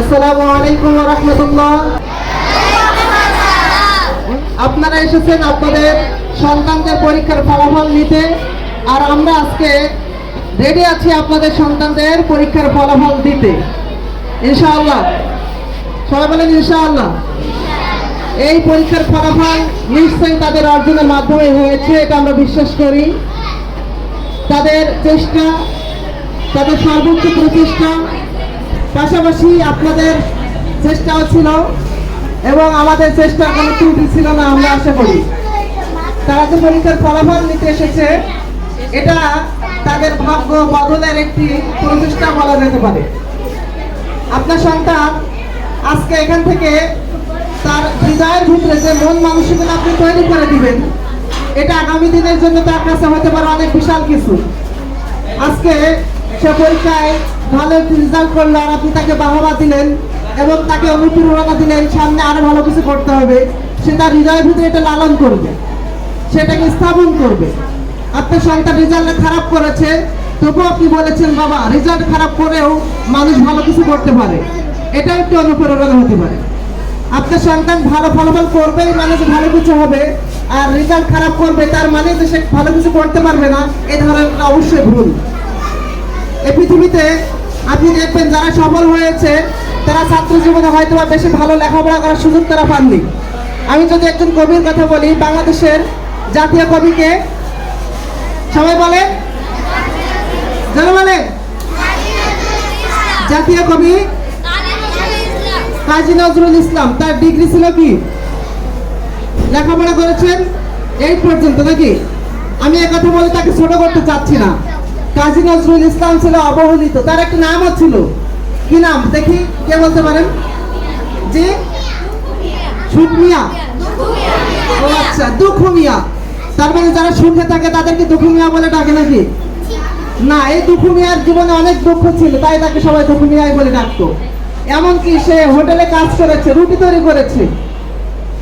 আসসালামু আলাইকুম ওয়া রাহমাতুল্লাহ। আপনারা এসেছেন আপনাদের সন্তানদের পরীক্ষার ফলাফল নিতে, আর আমরা আজকে রেডি আছি আপনাদের সন্তানদের পরীক্ষার ফলাফল দিতে ইনশাআল্লাহ। সবাই বলেন ইনশাআল্লাহ। এই পরীক্ষার ফলাফল নিশ্চয়ই তাদের অর্জনের মাধ্যমে হয়েছে, এটা আমরা বিশ্বাস করি। তাদের চেষ্টা, তাদের সর্বোচ্চ প্রচেষ্টা, পাশাপাশি আপনাদের চেষ্টাও ছিল এবং আমাদের চেষ্টার কোনো ত্রুটি ছিল না আমরা আশা করি। তারা যে পরীক্ষার ফলাফল নিতে এসেছে, এটা তাদের ভাগ্য বদলের একটি প্রচেষ্টা বলা যেতে পারে। আপনার সন্তান আজকে এখান থেকে তার হৃদয়ের ভিতরে যে মন মানসিকতা আপনি তৈরি করে দিবেন, এটা আগামী দিনের জন্য তার কাছে হতে পারে অনেক বিশাল কিছু। আজকে সে পরীক্ষায় ভালো রেজাল্ট করলো আর আপনি তাকে বাহবা দিলেন এবং তাকে অনুপ্রেরণা দিলেন সামনে আরো ভালো কিছু করতে হবে। সে তার হৃদয়ের ভিতরে এটা লালন করবে, সেটাকে স্থাপন করবে। আপনার সন্তান রেজাল্ট খারাপ করেছে, তবুও আপনি বলেছেন বাবা রেজাল্ট খারাপ করেও মানুষ ভালো কিছু করতে পারে, এটা একটু অনুপ্রেরণা হতে পারে। আপনার সন্তান ভালো ফলাফল করবে মানে যে ভালো কিছু হবে, আর রেজাল্ট খারাপ করবে তার মানে যে সে ভালো কিছু করতে পারবে না, এই ধরনের অবশ্যই ভুল। এই পৃথিবীতে আপনি দেখবেন যারা সফল হয়েছে তারা ছাত্র জীবনে হয়তো বা বেশি ভালো লেখাপড়া করার সুযোগ তারা পাননি। আমি যদি একজন কবির কথা বলি, বাংলাদেশের জাতীয় কবিকে সবাই বলে, যারা বলে জাতীয় কবি কাজী নজরুল ইসলাম, তার ডিগ্রি ছিল কি? লেখাপড়া করেছেন 8 পর্যন্ত নাকি? আমি এই কথা বলে তাকে ছোট করতে চাচ্ছি না। কাজী নজরুল ইসলাম ছিল অবহেলিত, তার একটা নামও ছিল। কি নাম দেখি, কে বলতে পারেন? জি, সুখ মিয়া। ও আচ্ছা, দুঃখ মিয়া। তার মানে যারা সুখে থাকে তাদেরকে দুঃখ মিয়া বলে ডাকে নাকি? না, এই দুঃখ মিয়ার জীবনে অনেক দুঃখ ছিল, তাই তাকে সবাই দুঃখ মিয়াই বলে ডাকতো। এমনকি সে হোটেলে কাজ করেছে, রুটি তৈরি করেছে।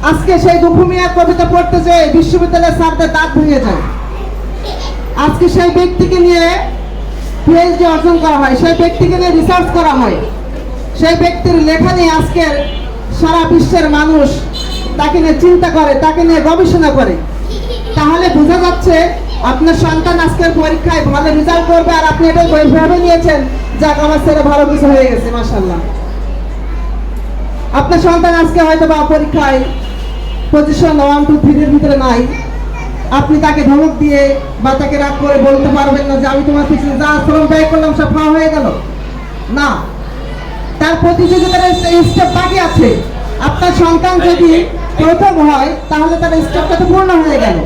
আজকে সেই দুঃখ মিয়ার কবিতা পড়তে যে বিশ্ববিদ্যালয়ের স্যারদের দাঁত ভেঙে যায়। আজকে সেই ব্যক্তিকে নিয়ে পিএইচডি অর্জন করা হয়, সেই ব্যক্তিকে নিয়ে রিসার্চ করা হয়, সেই ব্যক্তির লেখা নিয়ে আজকের সারা বিশ্বের মানুষ তাকে নিয়ে চিন্তা করে, তাকে নিয়ে গবেষণা করে। তাহলে বোঝা যাচ্ছে আপনার সন্তান আজকের পরীক্ষায় ভালো রেজাল্ট করবে, আর আপনি এটা ভেবে নিয়েছেন যাক আমার ছেলে ভালো কিছু হয়ে গেছে, মাশাআল্লাহ। আপনার সন্তান আজকে হয়তো বা পরীক্ষায় পজিশন 1, 2, 3 এর ভিতরে নাই। আপনি তাকে ধমক দিয়ে বা তাকে রাগ করে বলতে পারবেন না যে আমি তোমার পিছনে যা শ্রম ব্যয় করলাম সব ফাও হয়ে গেল না। তার প্রতিযোগিতার স্টেপ বাকি আছে। আপনার সন্তান যদি প্রথম হয় তাহলে তার স্টেপটা তো পূর্ণ হয়ে গেল।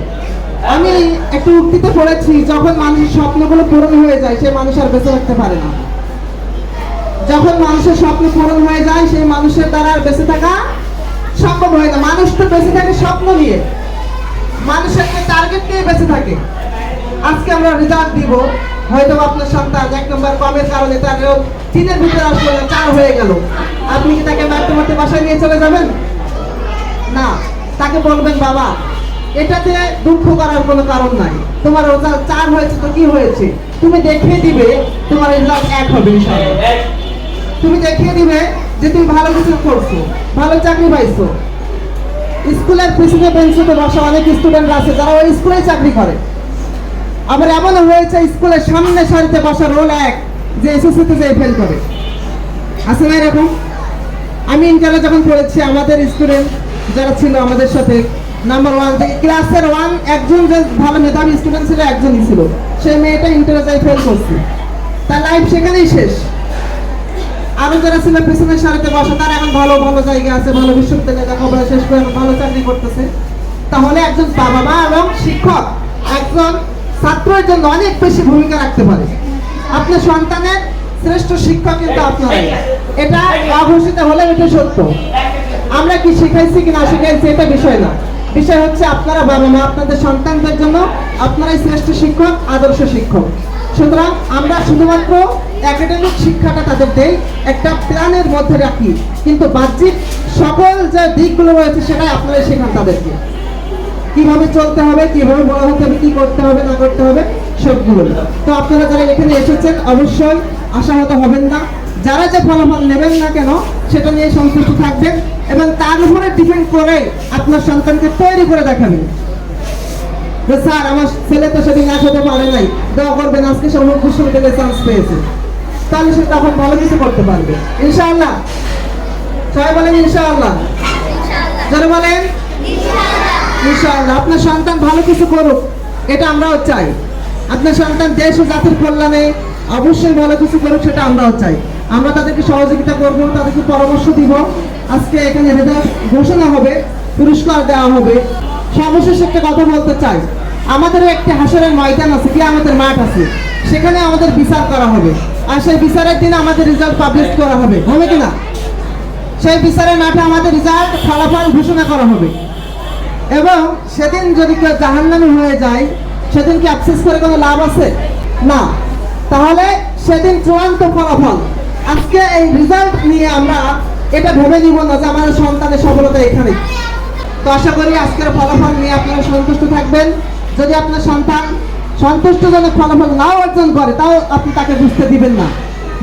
আমি একটু উক্তিতে পড়েছি, যখন মানুষের স্বপ্নগুলো পূরণ হয়ে যায় সে মানুষ আর বেঁচে থাকতে পারে না। যখন মানুষের স্বপ্ন পূরণ হয়ে যায় সেই মানুষের দ্বারা আর বেঁচে থাকা সম্ভব হয় না। মানুষ তো বেঁচে থাকে স্বপ্ন নিয়ে, মানুষের টার্গেট নিয়ে বেঁচে থাকে। আজকে আমরা রেজাল্ট দিব, হয়তো আপনার সন্তান 1 নম্বর কমের কারণে তার 3 এর ভিতরে আসলে 4 হয়ে গেল। আপনি কি তাকে মারতে মারতে বাসায় নিয়ে চলে যাবেন? না, তাকে বলবেন বাবা এটাতে দুঃখ করার কোনো কারণ নাই, তোমার রেজাল্ট 4 হয়েছে তো কি হয়েছে, তুমি দেখিয়ে দিবে তোমার রেজাল্ট 1 হবে ইনশাআল্লাহ। তুমি দেখিয়ে দিবে যে তুমি ভালো কিছু করছো, ভালো চাকরি পাইছো। স্কুলের পিছনে বেঞ্চে তো বসা অনেক স্টুডেন্ট আছে যারা ওই স্কুলে চাকরি করে। আবার এমনও হয়েছে স্কুলের সামনে সারিতে বসা রোল 1 যে এসএসসিতে যে ফেল করে, আছে না এরকম? আমি ইন্টারে যখন পড়েছি আমাদের স্টুডেন্ট যারা ছিল আমাদের সাথে নাম্বার 1 থেকে ক্লাসের 1 একজন যে ভালো মেধাবী স্টুডেন্ট ছিল একজনই ছিল, সেই মেয়েটা ইন্টারে যাই ফেল করছে, তার লাইফ সেখানেই শেষ। আরো যারা ছিল পিছনের সারিতে বসা তারা এখন ভালো ভালো জায়গা আছে, ভালো বিশ্ববিদ্যালয়ে লেখাপড়া শেষ করে ভালো চাকরি করতেছে। তাহলে একজন বাবা মা এবং শিক্ষক একজন ছাত্রের জন্য অনেক বেশি ভূমিকা রাখতে পারে। আপনার সন্তানের শ্রেষ্ঠ শিক্ষক কিন্তু আপনারাই, এটা অঘোষিত হলে এটা সত্য। আমরা কি শিখাইছি কি না শিখাইছি এটা বিষয় না, বিষয় হচ্ছে আপনারা বাবা মা আপনাদের সন্তানদের জন্য আপনারাই শ্রেষ্ঠ শিক্ষক, আদর্শ শিক্ষক। সুতরাং আমরা শুধুমাত্র একাডেমিক শিক্ষাটা তাদের দেই, একটা প্ল্যানের মধ্যে রাখি, কিন্তু বাহ্যিক সকল যে দিকগুলো রয়েছে সেটাই আপনারা শেখান তাদেরকে। কিভাবে চলতে হবে, কিভাবে বড় হতে হবে, কি করতে হবে না করতে হবে সবগুলো। তো আপনারা যারা এখানে এসেছেন অবশ্যই আশাহত হবেন না, যারা যে ফলাফল নেবেন না কেন সেটা নিয়ে সন্তুষ্ট থাকবেন এবং তার উপরে ডিপেন্ড করে আপনার সন্তানকে তৈরি করে দেখাবেন যে স্যার আমার ছেলে তো সেদিন এক হতে পারে নাই, দোয়া করবেন আজকে সে অমুক বিশ্ববিদ্যালয়ে চান্স পেয়েছে, তাহলে সে তখন ভালো কিছু করতে পারবে ইনশাআল্লাহ। সবাই বলেন ইনশাআল্লাহ, যারা বলেন ইনশাআল্লাহ। আপনার সন্তান ভালো কিছু করুক, এটা আমরাও চাই। আপনার সন্তান দেশ ও জাতির কল্যাণে অবশ্যই ভালো কিছু করুক, সেটা আমরাও চাই। আমরা তাদেরকে সহযোগিতা করব, তাদেরকে পরামর্শ দিব। আজকে এখানে রেজাল্ট ঘোষণা হবে, পুরস্কার দেওয়া হবে। সর্বশেষ একটা কথা বলতে চাই, আমাদেরও একটি হাসরের ময়দান আছে, কি আমাদের মাঠ আছে, সেখানে আমাদের বিচার করা হবে। আর সেই বিচারের দিনে আমাদের রেজাল্ট পাবলিশ করা হবে, হবে কিনা? সেই বিচারের মাঠে আমাদের রেজাল্ট ফলাফল ঘোষণা করা হবে। এবং সেদিন যদি কেউ জাহান্নামী হয়ে যায়, সেদিন কি আফসোস করে কোনো লাভ আছে? না। তাহলে সেদিন চূড়ান্ত ফলাফল। আজকে এই রেজাল্ট নিয়ে আমরা এটা ভেবে নিব না যে আমাদের সন্তানের সফলতা এখানে। তো আশা করি আজকের ফলাফল নিয়ে আপনারা সন্তুষ্ট থাকবেন। যদি আপনার সন্তান সন্তুষ্টজনক ফলাফল নাও অর্জন করে, তাও আপনি তাকে বুঝতে দিবেন না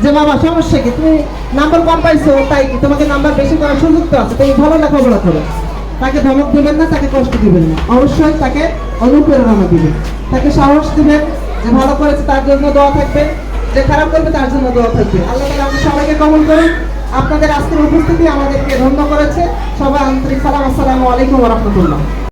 যে বাবা সমস্যা কি, তুমি নাম্বার কম পাইছো, তাই তোমাকে নাম্বার বেশি করার সুযোগ তো আছে, তাই ভালো লেখাপড়া করো। তাকে ধমক দিবেন না, তাকে কষ্ট দিবেন না, অবশ্যই তাকে অনুপ্রেরণা দিবেন, তাকে সাহস দিবেন। যে ভালো করেছে তার জন্য দোয়া থাকবে, যে খারাপ করবে তার জন্য দোয়া থাকবে। আল্লাহ তাআলা আমাদের সবাইকে কবুল করুন। আপনাদের আজকের উপস্থিতি আমাদেরকে ধন্য করেছে। সবাই আন্তরিক সালাম, আসসালামু আলাইকুম ওয়া রাহমাতুল্লাহ।